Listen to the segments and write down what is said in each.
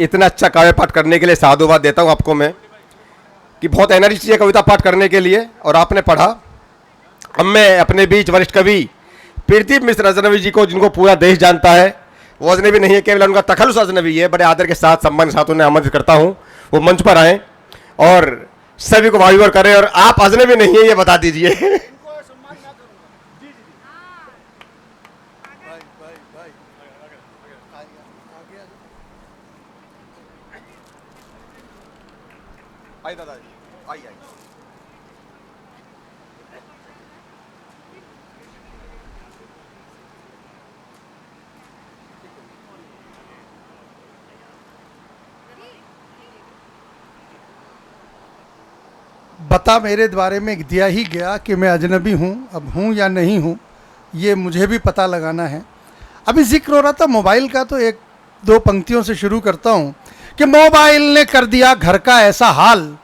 इतना अच्छा काव्य पाठ करने के लिए साधुवाद देता हूँ आपको मैं कि बहुत एनर्जी चाहिए कविता पाठ करने के लिए। और आपने पढ़ा। अब मैं अपने बीच वरिष्ठ कवि प्रदीप मिश्र अजनबी जी को, जिनको पूरा देश जानता है, वो अजनबी नहीं है, केवल उनका तखल्लुस अजनबी है, बड़े आदर के साथ सम्मान के साथ उन्हें आमंत्रित करता हूँ वो मंच पर आए और सभी को वायुवर करें। और आप अजनबी नहीं है ये बता दीजिए। आई दादा आई आई। बता मेरे बारे में दिया ही गया कि मैं अजनबी हूँ। अब हूँ या नहीं हूँ ये मुझे भी पता लगाना है। अभी जिक्र हो रहा था मोबाइल का, तो एक दो पंक्तियों से शुरू करता हूँ कि मोबाइल ने कर दिया घर का ऐसा हाल,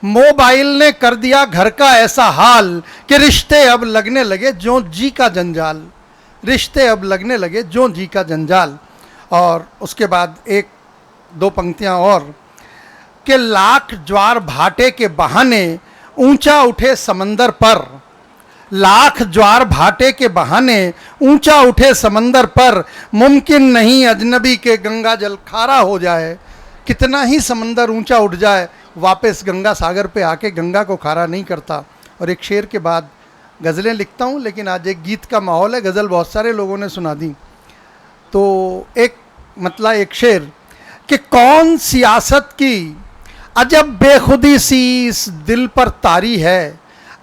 मोबाइल ने कर दिया घर का ऐसा हाल कि रिश्ते अब लगने लगे ज्यों जी का जंजाल, रिश्ते अब लगने लगे ज्यों जी का जंजाल। और उसके बाद एक दो पंक्तियाँ और कि लाख ज्वार भाटे के बहाने ऊंचा उठे समंदर पर, लाख ज्वार भाटे के बहाने ऊंचा उठे समंदर पर, मुमकिन नहीं अजनबी के गंगा जल खारा हो जाए। कितना ही समंदर ऊंचा उठ जाए वापस गंगा सागर पे आके गंगा को खारा नहीं करता। और एक शेर के बाद गज़लें लिखता हूँ, लेकिन आज एक गीत का माहौल है, गज़ल बहुत सारे लोगों ने सुना दी, तो एक शेर कि कौन सियासत की अजब बेखुदी सी इस दिल पर तारी है,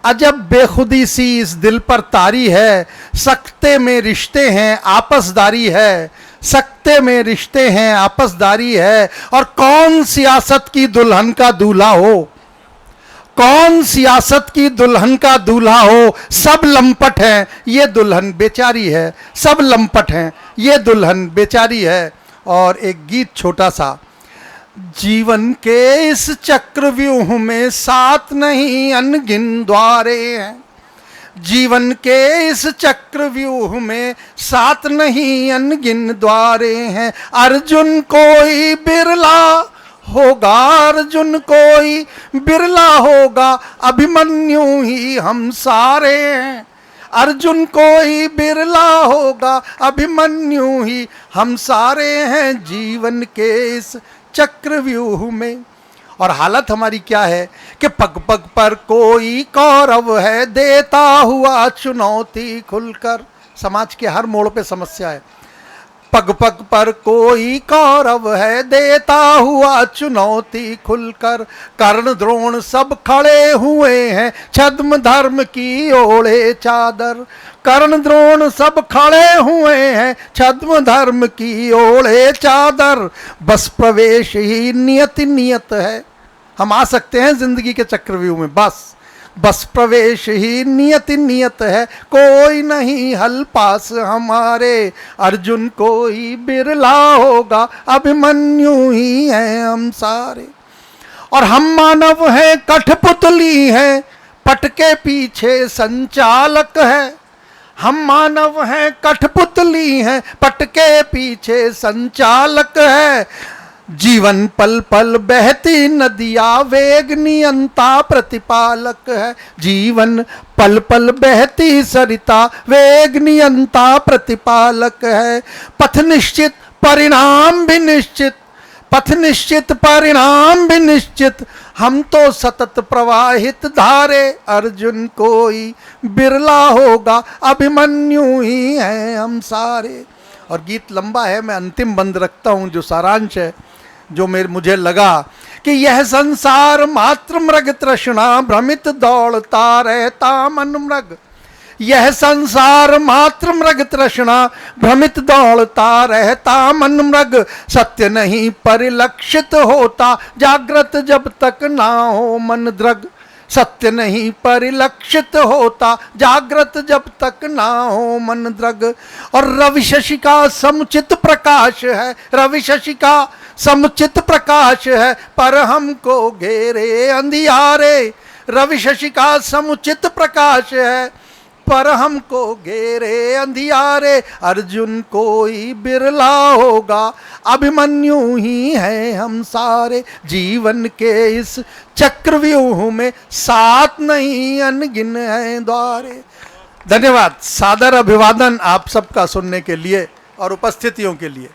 अजब बेखुदी सी इस दिल पर तारी है, सख्ते में रिश्ते हैं आपसदारी है, सख्ते में रिश्ते हैं आपसदारी है। और कौन सियासत की दुल्हन का दूल्हा हो, कौन सियासत की दुल्हन का दूल्हा हो, सब लंपट हैं ये दुल्हन बेचारी है, सब लंपट हैं ये दुल्हन बेचारी है। और एक गीत छोटा सा, जीवन के इस चक्रव्यूह में सात नहीं अनगिन द्वारे हैं, जीवन के इस चक्रव्यूह में सात नहीं अनगिन द्वारे हैं। अर्जुन कोई बिरला होगा, अर्जुन कोई बिरला होगा, अभिमन्यु ही हम सारे हैं, अर्जुन कोई बिरला होगा, अभिमन्यु ही हम सारे हैं जीवन के इस चक्रव्यूह में। और हालत हमारी क्या है कि पग पग पर कोई कौरव है, देता हुआ चुनौती खुलकर। समाज के हर मोड़ पे समस्या है। पग पग पर कोई कौरव है, देता हुआ चुनौती खुलकर। कर्ण द्रोण सब खड़े हुए हैं, छद्म धर्म की ओढ़े चादर, कर्ण द्रोण सब खड़े हुए हैं, छद्म धर्म की ओढ़े चादर। बस प्रवेश ही नियति नियत है, हम आ सकते हैं जिंदगी के चक्रव्यूह में, बस प्रवेश ही नियति नियत है, कोई नहीं हल पास हमारे, अर्जुन कोई बिरला होगा, अभिमन्यु ही हैं हम सारे। और हम मानव हैं कठपुतली हैं, पट के पीछे संचालक है, हम मानव हैं कठपुतली हैं, पट के पीछे संचालक है। जीवन पल पल बहती नदिया, वेग नियंता प्रतिपालक है, जीवन पल पल बहती सरिता, वेग नियंता प्रतिपालक है। पथ निश्चित परिणाम भी निश्चित, पथ निश्चित परिणाम भी निश्चित, हम तो सतत प्रवाहित धारे, अर्जुन कोई बिरला होगा, अभिमन्यु ही हैं हम सारे। और गीत लंबा है, मैं अंतिम बंद रखता हूँ जो सारांश है, जो मुझे लगा कि यह संसार मात्र मृग तृष्णा, भ्रमित दौड़ता रहता मन मृग, यह संसार मात्र मृग तृष्णा, भ्रमित दौड़ता रहता मन मृग। सत्य नहीं परिलक्षित होता, जागृत जब तक ना हो मन दृग, सत्य नहीं परिलक्षित होता, जागृत जब तक ना हो मन दृग। और रवि शशि का समुचित प्रकाश है, रवि शशि का समुचित प्रकाश है, पर हमको घेरे अंधियारे, रवि शशि का समुचित प्रकाश है, पर हमको घेरे अंधियारे, अर्जुन कोई बिरला होगा, अभिमन्यु ही है हम सारे, जीवन के इस चक्रव्यूह में साथ नहीं अनगिन है द्वारे। धन्यवाद, सादर अभिवादन आप सबका सुनने के लिए और उपस्थितियों के लिए।